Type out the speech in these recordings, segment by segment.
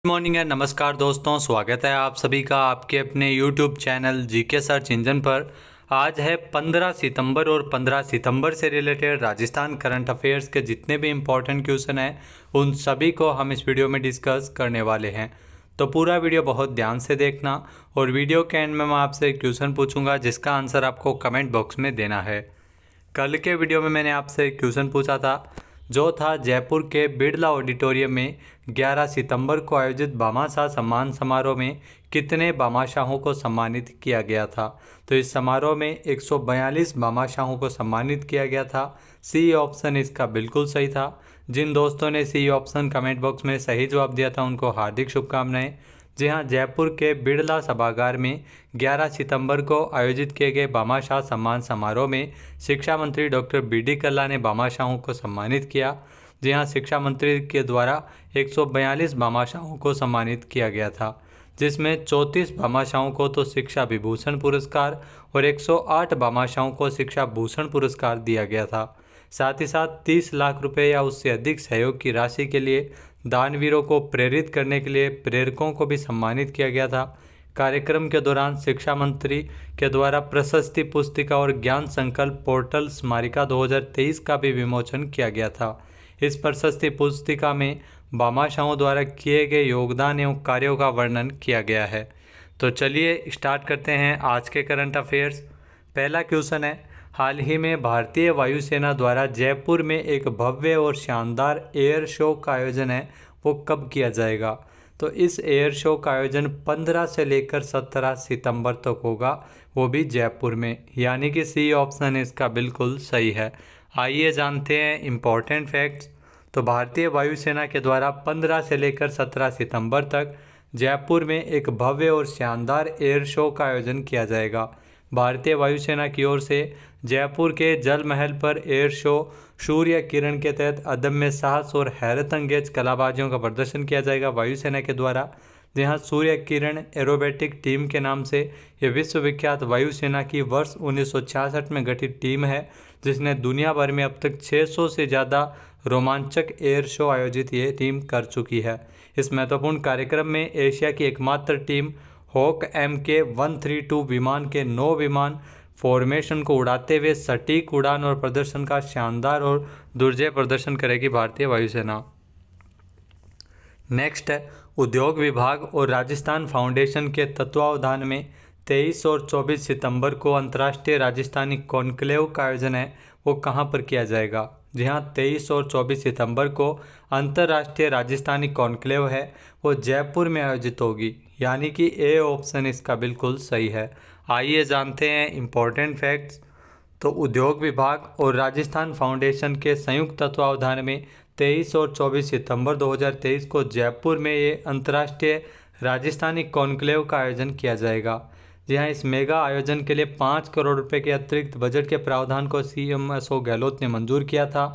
Good morning and नमस्कार दोस्तों, स्वागत है आप सभी का आपके अपने YouTube channel GK search engine पर। आज है 15 सितंबर और 15 सितंबर से रिलेटेड राजस्थान करंट अफेयर्स के जितने भी इम्पोर्टेंट क्वेश्चन हैं उन सभी को हम इस वीडियो में डिस्कस करने वाले हैं। तो पूरा वीडियो बहुत ध्यान से देखना और वीडियो के एंड में मैं आपसे एक क्वेश्चन पूछूंगा जिसका आंसर आपको कमेंट बॉक्स में देना है। कल के वीडियो में मैंने आपसे एक क्वेश्चन पूछा था जो था जयपुर के बिड़ला ऑडिटोरियम में 11 सितंबर को आयोजित भामाशाह सम्मान समारोह में कितने भामाशाहों को सम्मानित किया गया था। तो इस समारोह में 142 भामाशाहों को सम्मानित किया गया था। सी ऑप्शन इसका बिल्कुल सही था। जिन दोस्तों ने सी ऑप्शन कमेंट बॉक्स में सही जवाब दिया था उनको हार्दिक शुभकामनाएं। जी हाँ, जयपुर के बिड़ला सभागार में 11 सितंबर को आयोजित किए गए भामाशाह सम्मान समारोह में शिक्षा मंत्री डॉक्टर बी.डी. कल्ला ने भामाशाहों को सम्मानित किया। जी हाँ, शिक्षा मंत्री के द्वारा 142 भामाशाहों को सम्मानित किया गया था, जिसमें 34 भामाशाहों को तो शिक्षा विभूषण पुरस्कार और 108 भामाशाहों को शिक्षा भूषण पुरस्कार दिया गया था। साथ ही साथ 30 लाख रुपए या उससे अधिक सहयोग की राशि के लिए दानवीरों को प्रेरित करने के लिए प्रेरकों को भी सम्मानित किया गया था। कार्यक्रम के दौरान शिक्षा मंत्री के द्वारा प्रशस्ति पुस्तिका और ज्ञान संकल्प पोर्टल स्मारिका 2023 का भी विमोचन किया गया था। इस प्रशस्ति पुस्तिका में भामाशाहों द्वारा किए गए योगदान एवं कार्यों का वर्णन किया गया है। तो चलिए स्टार्ट करते हैं आज के करंट अफेयर्स। पहला क्वेश्चन है, हाल ही में भारतीय वायुसेना द्वारा जयपुर में एक भव्य और शानदार एयर शो का आयोजन है, वो कब किया जाएगा। तो इस एयर शो का आयोजन 15 से लेकर 17 सितंबर तक होगा, वो भी जयपुर में, यानी कि सी ऑप्शन इसका बिल्कुल सही है। आइए जानते हैं इम्पोर्टेंट फैक्ट्स। तो भारतीय वायुसेना के द्वारा 15 से लेकर 17 सितंबर तक जयपुर में एक भव्य और शानदार एयर शो का आयोजन किया जाएगा। भारतीय वायुसेना की ओर से जयपुर के जल महल पर एयर शो सूर्य किरण के तहत अदम्य साहस और हैरत अंगेज कलाबाजियों का प्रदर्शन किया जाएगा वायुसेना के द्वारा। जहां सूर्य किरण एरोबेटिक टीम के नाम से यह विश्वविख्यात वायुसेना की वर्ष 1966 में गठित टीम है, जिसने दुनिया भर में अब तक 600 से ज़्यादा रोमांचक एयर शो आयोजित ये टीम कर चुकी है। इस महत्वपूर्ण कार्यक्रम में एशिया की एकमात्र टीम हॉक MK132 विमान के 9 विमान फॉर्मेशन को उड़ाते हुए सटीक उड़ान और प्रदर्शन का शानदार और दुर्जय प्रदर्शन करेगी भारतीय वायुसेना। नेक्स्ट है, उद्योग विभाग और राजस्थान फाउंडेशन के तत्वावधान में 23 और 24 सितंबर को अंतर्राष्ट्रीय राजस्थानी कॉन्क्लेव का आयोजन है, वो कहाँ पर किया जाएगा। जी हाँ, 23 और 24 सितंबर को अंतर्राष्ट्रीय राजस्थानी कॉन्क्लेव है, वो जयपुर में आयोजित होगी, यानी कि ए ऑप्शन इसका बिल्कुल सही है। आइए जानते हैं इम्पोर्टेंट फैक्ट्स। तो उद्योग विभाग और राजस्थान फाउंडेशन के संयुक्त तत्वावधान में 23 और 24 सितंबर 2023 को जयपुर में ये अंतर्राष्ट्रीय राजस्थानी कॉन्क्लेव का आयोजन किया जाएगा। जी हाँ, इस मेगा आयोजन के लिए 5 करोड़ रुपए के अतिरिक्त बजट के प्रावधान को CM अशोक गहलोत ने मंजूर किया था।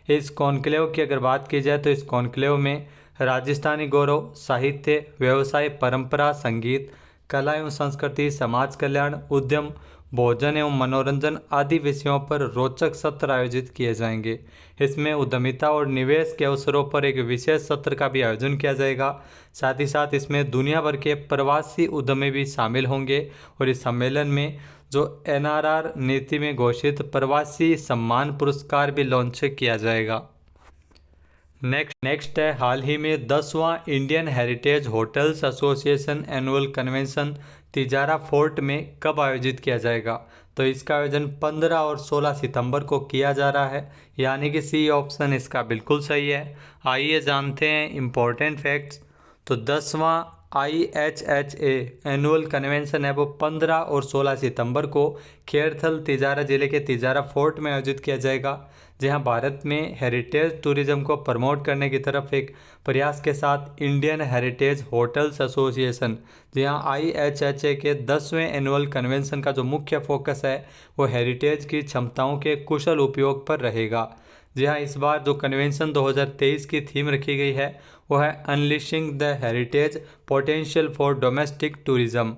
इस कॉन्क्लेव की अगर बात की जाए तो इस कॉन्क्लेव में राजस्थानी गौरव, साहित्य, व्यवसाय, परंपरा, संगीत, कला एवं संस्कृति, समाज कल्याण, उद्यम, भोजन एवं मनोरंजन आदि विषयों पर रोचक सत्र आयोजित किए जाएंगे। इसमें उद्यमिता और निवेश के अवसरों पर एक विशेष सत्र का भी आयोजन किया जाएगा। साथ ही साथ इसमें दुनिया भर के प्रवासी उद्यमी भी शामिल होंगे और इस सम्मेलन में जो NRR नीति में घोषित प्रवासी सम्मान पुरस्कार भी लॉन्च किया जाएगा। नेक्स्ट है, हाल ही में 10वां Indian heritage hotels association annual convention Tijara fort में कब आयोजित किया जाएगा। तो इसका आयोजन 15 और 16 सितंबर को किया जा रहा है, यानी कि सी ऑप्शन इसका बिल्कुल सही है। आइए जानते हैं इम्पोर्टेंट फैक्ट्स। तो 10वां IHHA एनुअल कन्वेंशन है वो 15 और 16 सितंबर को खेरथल तिजारा जिले के तिजारा फोर्ट में आयोजित किया जाएगा, जहां भारत में हेरिटेज टूरिज्म को प्रमोट करने की तरफ एक प्रयास के साथ इंडियन हेरिटेज होटल्स एसोसिएशन जहां IHHA के 10वें एनुअल कन्वेंशन का जो मुख्य फोकस है वो हेरिटेज की क्षमताओं के कुशल उपयोग पर रहेगा। जी हाँ, इस बार जो कन्वेंशन 2023 की थीम रखी गई है वो है unleashing the heritage potential for domestic tourism.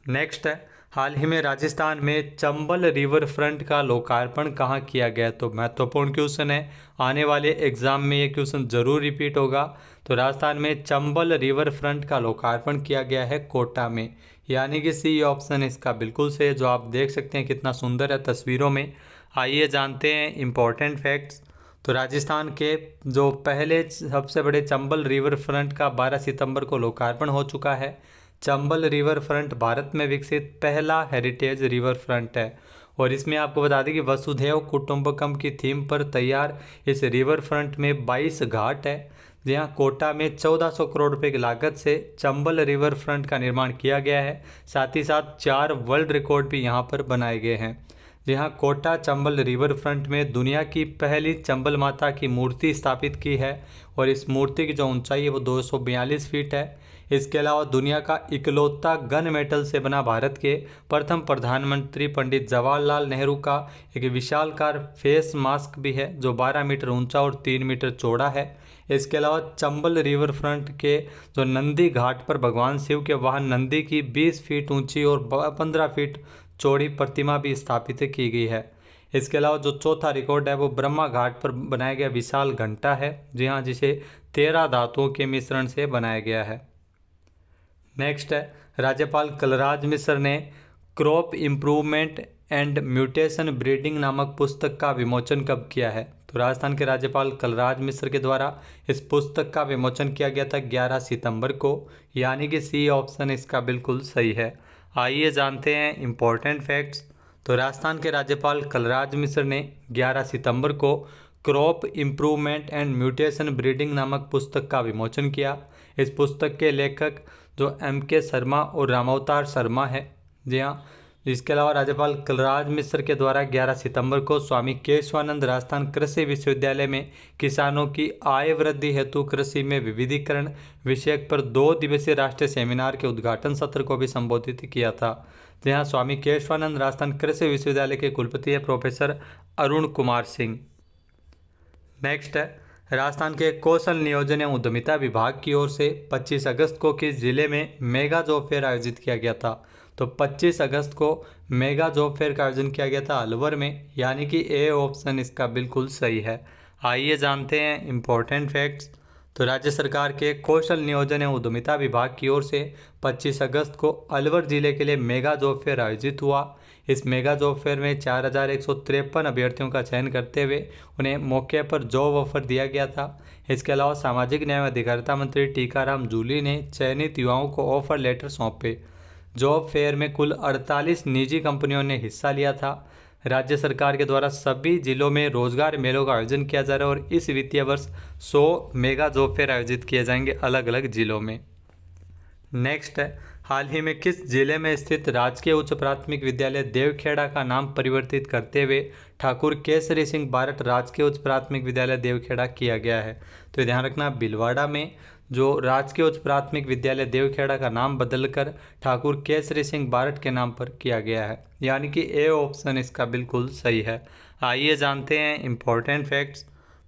Next है, हाल ही में राजस्थान में चंबल रिवर फ्रंट का लोकार्पण कहाँ किया गया। तो महत्वपूर्ण क्वेश्चन है, आने वाले एग्जाम में ये क्वेश्चन जरूर रिपीट होगा। तो राजस्थान में चंबल रिवर फ्रंट का लोकार्पण किया गया है कोटा में, यानी कि सी ऑप्शन इसका बिल्कुल सही है, जो आप देख सकते हैं कितना सुंदर है तस्वीरों में। आइए जानते हैं इम्पोर्टेंट फैक्ट्स। तो राजस्थान के जो पहले सबसे बड़े चंबल रिवर फ्रंट का 12 सितंबर को लोकार्पण हो चुका है। चंबल रिवर फ्रंट भारत में विकसित पहला हेरिटेज रिवर फ्रंट है और इसमें आपको बता दें कि वसुधैव कुटुंबकम की थीम पर तैयार इस रिवर फ्रंट में 22 घाट है, जहाँ कोटा में 1400 करोड़ रुपए की लागत से चंबल रिवर फ्रंट का निर्माण किया गया है। साथ ही साथ 4 वर्ल्ड रिकॉर्ड भी यहाँ पर बनाए गए हैं। जहाँ कोटा चंबल रिवर फ्रंट में दुनिया की पहली चंबल माता की मूर्ति स्थापित की है और इस मूर्ति की जो ऊंचाई है वो 242 फीट है। इसके अलावा दुनिया का इकलौता गन मेटल से बना भारत के प्रथम प्रधानमंत्री पंडित जवाहरलाल नेहरू का एक विशालकार फेस मास्क भी है, जो 12 मीटर ऊंचा और 3 मीटर चौड़ा है। इसके अलावा चंबल रिवर फ्रंट के जो नंदी घाट पर भगवान शिव के वाहन नंदी की 20 फीट ऊंची और 15 फीट चौड़ी प्रतिमा भी स्थापित की गई है। इसके अलावा जो चौथा रिकॉर्ड है वो ब्रह्मा घाट पर बनाया गया विशाल घंटा है, जी हाँ, जिसे 13 धातुओं के मिश्रण से बनाया गया है। नेक्स्ट है, राज्यपाल कलराज मिश्र ने crop improvement and mutation breeding नामक पुस्तक का विमोचन कब किया है? तो राजस्थान के राज्यपाल कलराज मिश्र के द्वारा इस पुस्तक का विमोचन किया गया था 11 सितंबर को, यानी कि सी ऑप्शन इसका बिल्कुल सही है। आइए जानते हैं इम्पोर्टेंट फैक्ट्स। तो राजस्थान के राज्यपाल कलराज मिश्र ने 11 सितंबर को crop improvement and mutation breeding नामक पुस्तक का विमोचन किया। इस पुस्तक के लेखक जो M.K. शर्मा और रामावतार शर्मा है, जी हाँ। इसके अलावा राज्यपाल कलराज मिश्र के द्वारा 11 सितंबर को स्वामी केशवानंद राजस्थान कृषि विश्वविद्यालय में किसानों की आय वृद्धि हेतु कृषि में विविधीकरण विषयक पर 2 दिवसीय राष्ट्रीय सेमिनार के उद्घाटन सत्र को भी संबोधित किया था। जहाँ स्वामी केशवानंद राजस्थान कृषि विश्वविद्यालय के कुलपति है प्रोफेसर अरुण कुमार सिंह। नेक्स्ट है, राजस्थान के कौशल नियोजन एवं उद्यमिता विभाग की ओर से 25 अगस्त को किस जिले में मेगा जॉब फेयर आयोजित किया गया था? तो 25 अगस्त को मेगा जॉब फेयर का आयोजन किया गया था अलवर में, यानी कि ए ऑप्शन इसका बिल्कुल सही है। आइए जानते हैं इम्पोर्टेंट फैक्ट्स। तो राज्य सरकार के कौशल नियोजन एवं उद्यमिता विभाग की ओर से 25 अगस्त को अलवर जिले के लिए मेगा जॉब फेयर आयोजित हुआ। इस मेगा जॉब फेयर में 4153 अभ्यर्थियों का चयन करते हुए उन्हें मौके पर जॉब ऑफर दिया गया था। इसके अलावा सामाजिक न्याय एवं अधिकारिता मंत्री टीकाराम जूली ने चयनित युवाओं को ऑफर लेटर सौंपे। जॉब फेयर में कुल 48 निजी कंपनियों ने हिस्सा लिया था। राज्य सरकार के द्वारा सभी जिलों में रोजगार मेलों का आयोजन किया जा रहा है और इस वित्तीय वर्ष 100 मेगा जॉब फेयर आयोजित किए जाएंगे अलग अलग जिलों में। नेक्स्ट है, हाल ही में किस जिले में स्थित राजकीय उच्च प्राथमिक विद्यालय देवखेड़ा का नाम परिवर्तित करते हुए ठाकुर केसरी सिंह बारट राजकीय उच्च प्राथमिक विद्यालय देवखेड़ा किया गया है? तो ध्यान रखना, भिलवाड़ा में जो राजकीय उच्च प्राथमिक विद्यालय देवखेड़ा का नाम बदलकर ठाकुर केसरी सिंह बारट के नाम पर किया गया है, यानी कि ए ऑप्शन इसका बिल्कुल सही है। आइए जानते हैं इम्पोर्टेंट फैक्ट्स।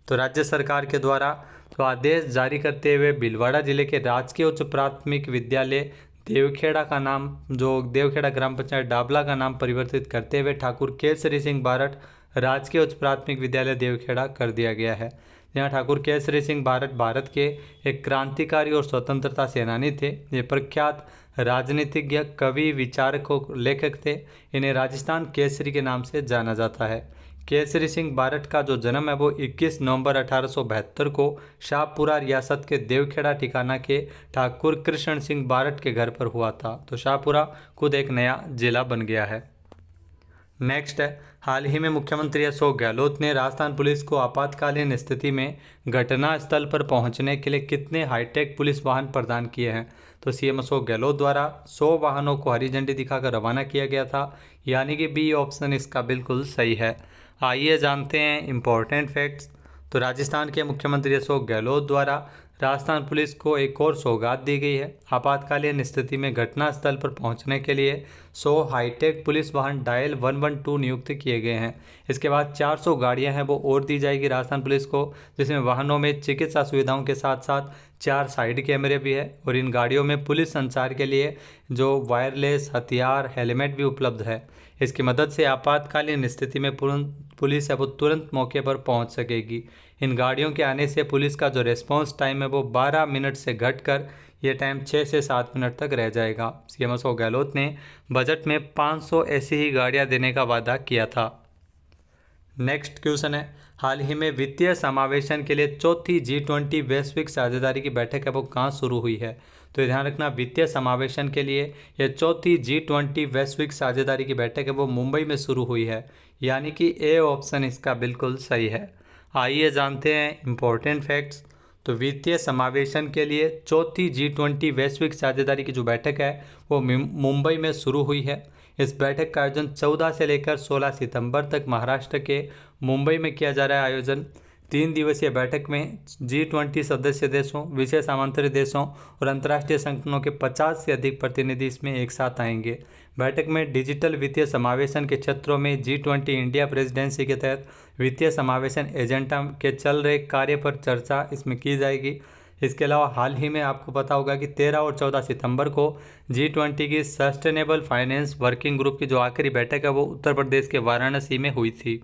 तो राज्य सरकार के द्वारा तो आदेश जारी करते हुए भिलवाड़ा जिले के राजकीय उच्च प्राथमिक विद्यालय देवखेड़ा का नाम, जो देवखेड़ा ग्राम पंचायत डाबला का नाम परिवर्तित करते हुए ठाकुर केसरी सिंह बारट राजकीय उच्च प्राथमिक विद्यालय देवखेड़ा कर दिया गया है। यहाँ ठाकुर केसरी सिंह बारट भारत के एक क्रांतिकारी और स्वतंत्रता सेनानी थे। ये प्रख्यात राजनीतिज्ञ, कवि, विचारक और लेखक थे। इन्हें राजस्थान केसरी के नाम से जाना जाता है। केसरी सिंह बारट का जो जन्म है वो 21 नवंबर 1872 को शाहपुरा रियासत के देवखेड़ा ठिकाना के ठाकुर कृष्ण सिंह बारट के घर पर हुआ था। तो शाहपुरा खुद एक नया जिला बन गया है। नेक्स्ट है, हाल ही में मुख्यमंत्री अशोक गहलोत ने राजस्थान पुलिस को आपातकालीन स्थिति में घटना स्थल पर पहुंचने के लिए कितने हाईटेक पुलिस वाहन प्रदान किए हैं? तो सीएम अशोक गहलोत द्वारा 100 वाहनों को हरी झंडी दिखाकर रवाना किया गया था, यानी कि बी ऑप्शन इसका बिल्कुल सही है। आइए जानते हैं इम्पोर्टेंट फैक्ट्स। तो राजस्थान के मुख्यमंत्री अशोक गहलोत द्वारा राजस्थान पुलिस को एक और सौगात दी गई है। आपातकालीन स्थिति में घटनास्थल पर पहुंचने के लिए 100 हाईटेक पुलिस वाहन डायल 112 नियुक्त किए गए हैं। इसके बाद 400 गाड़ियां हैं वो और दी जाएगी राजस्थान पुलिस को, जिसमें वाहनों में चिकित्सा सुविधाओं के साथ साथ 4 साइड कैमरे भी है और इन गाड़ियों में पुलिस संचार के लिए जो वायरलेस हथियार, हेलमेट भी उपलब्ध है। इसकी मदद से आपातकालीन स्थिति में पुलिस है वो तुरंत मौके पर पहुंच सकेगी। इन गाड़ियों के आने से पुलिस का जो रिस्पॉन्स टाइम है वो 12 मिनट से घटकर ये टाइम 6 से 7 मिनट तक रह जाएगा। सीएम अशोक गहलोत ने बजट में 500 ऐसी ही गाड़ियां देने का वादा किया था। नेक्स्ट क्वेश्चन है, हाल ही में वित्तीय समावेशन के लिए चौथी G20 वैश्विक साझेदारी की बैठक है वो कहाँ शुरू हुई है? तो ध्यान रखना, वित्तीय समावेशन के लिए यह चौथी G20 वैश्विक साझेदारी की बैठक है वो मुंबई में शुरू हुई है, यानी कि ए ऑप्शन इसका बिल्कुल सही है। आइए जानते हैं इंपॉर्टेंट फैक्ट्स। तो वित्तीय समावेशन के लिए चौथी G20 वैश्विक साझेदारी की जो बैठक है वो मुंबई में शुरू हुई है। इस बैठक का आयोजन 14 से लेकर 16 सितंबर तक महाराष्ट्र के मुंबई में किया जा रहा है। आयोजन 3 दिवसीय बैठक में G20 सदस्य देशों, विशेष आमंत्रित देशों और अंतर्राष्ट्रीय संगठनों के 50 से अधिक प्रतिनिधि इसमें एक साथ आएंगे। बैठक में डिजिटल वित्तीय समावेशन के क्षेत्रों में G20 इंडिया प्रेसिडेंसी के तहत वित्तीय समावेशन एजेंडा के चल रहे कार्य पर चर्चा इसमें की जाएगी। इसके अलावा हाल ही में आपको पता होगा कि 13 और 14 सितंबर को G20 की सस्टेनेबल फाइनेंस वर्किंग ग्रुप की जो आखिरी बैठक है वो उत्तर प्रदेश के वाराणसी में हुई थी।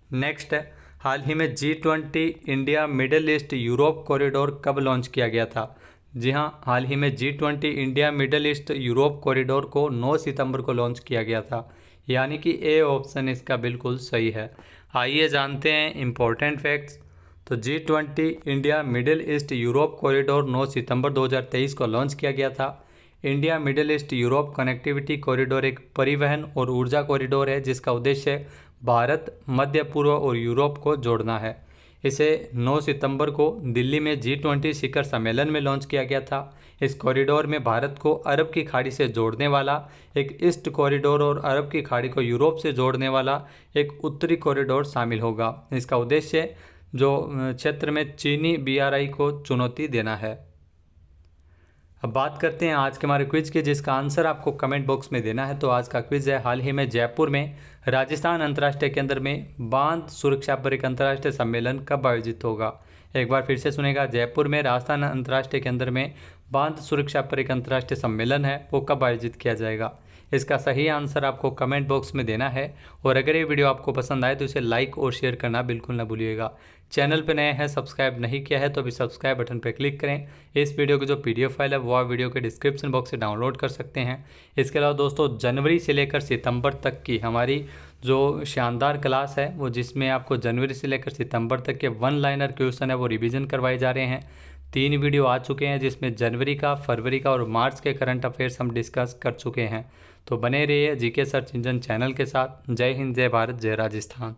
नेक्स्ट है, हाल ही में G20 India middle east Europe corridor कब लॉन्च किया गया था? जी हाँ, हाल ही में G20 India middle east Europe corridor को 9 सितंबर को लॉन्च किया गया था, यानी कि ए ऑप्शन इसका बिल्कुल सही है। आइए जानते हैं इंपॉर्टेंट फैक्ट्स। तो G20 India middle east Europe corridor 9 सितंबर 2023 को लॉन्च किया गया था। India middle east Europe connectivity corridor एक परिवहन और ऊर्जा कॉरिडोर है जिसका उद्देश्य भारत, मध्य पूर्व और यूरोप को जोड़ना है। इसे 9 सितंबर को दिल्ली में G20 शिखर सम्मेलन में लॉन्च किया गया था। इस कॉरिडोर में भारत को अरब की खाड़ी से जोड़ने वाला एक ईस्ट कॉरिडोर और अरब की खाड़ी को यूरोप से जोड़ने वाला एक उत्तरी कॉरिडोर शामिल होगा। इसका उद्देश्य जो क्षेत्र में चीनी BRI को चुनौती देना है। अब बात करते हैं आज के हमारे क्विज के, जिसका आंसर आपको कमेंट बॉक्स में देना है। तो आज का क्विज है, हाल ही में जयपुर में राजस्थान अंतर्राष्ट्रीय केंद्र में बांध सुरक्षा पर एक अंतर्राष्ट्रीय सम्मेलन कब आयोजित होगा? एक बार फिर से सुनेगा, जयपुर में राजस्थान अंतर्राष्ट्रीय केंद्र में बांध सुरक्षा पर एक अंतर्राष्ट्रीय सम्मेलन है वो कब आयोजित किया जाएगा? इसका सही आंसर आपको कमेंट बॉक्स में देना है। और अगर ये वीडियो आपको पसंद आए तो इसे लाइक और शेयर करना बिल्कुल ना भूलिएगा। चैनल पर नए हैं, सब्सक्राइब नहीं किया है तो अभी सब्सक्राइब बटन पर क्लिक करें। इस वीडियो की जो PDF फाइल है वो आप वीडियो के डिस्क्रिप्शन बॉक्स से डाउनलोड कर सकते हैं। इसके अलावा दोस्तों, जनवरी से लेकर सितंबर तक की हमारी जो शानदार क्लास है वो, जिसमें आपको जनवरी से लेकर सितंबर तक के 1 लाइनर क्वेश्चन है वो रिवीजन करवाए जा रहे हैं। 3 वीडियो आ चुके हैं जिसमें जनवरी का, फरवरी का और मार्च के करंट अफेयर्स हम डिस्कस कर चुके हैं। तो बने रहिए GK सर्च इंजन चैनल के साथ। जय हिंद, जय भारत, जय राजस्थान।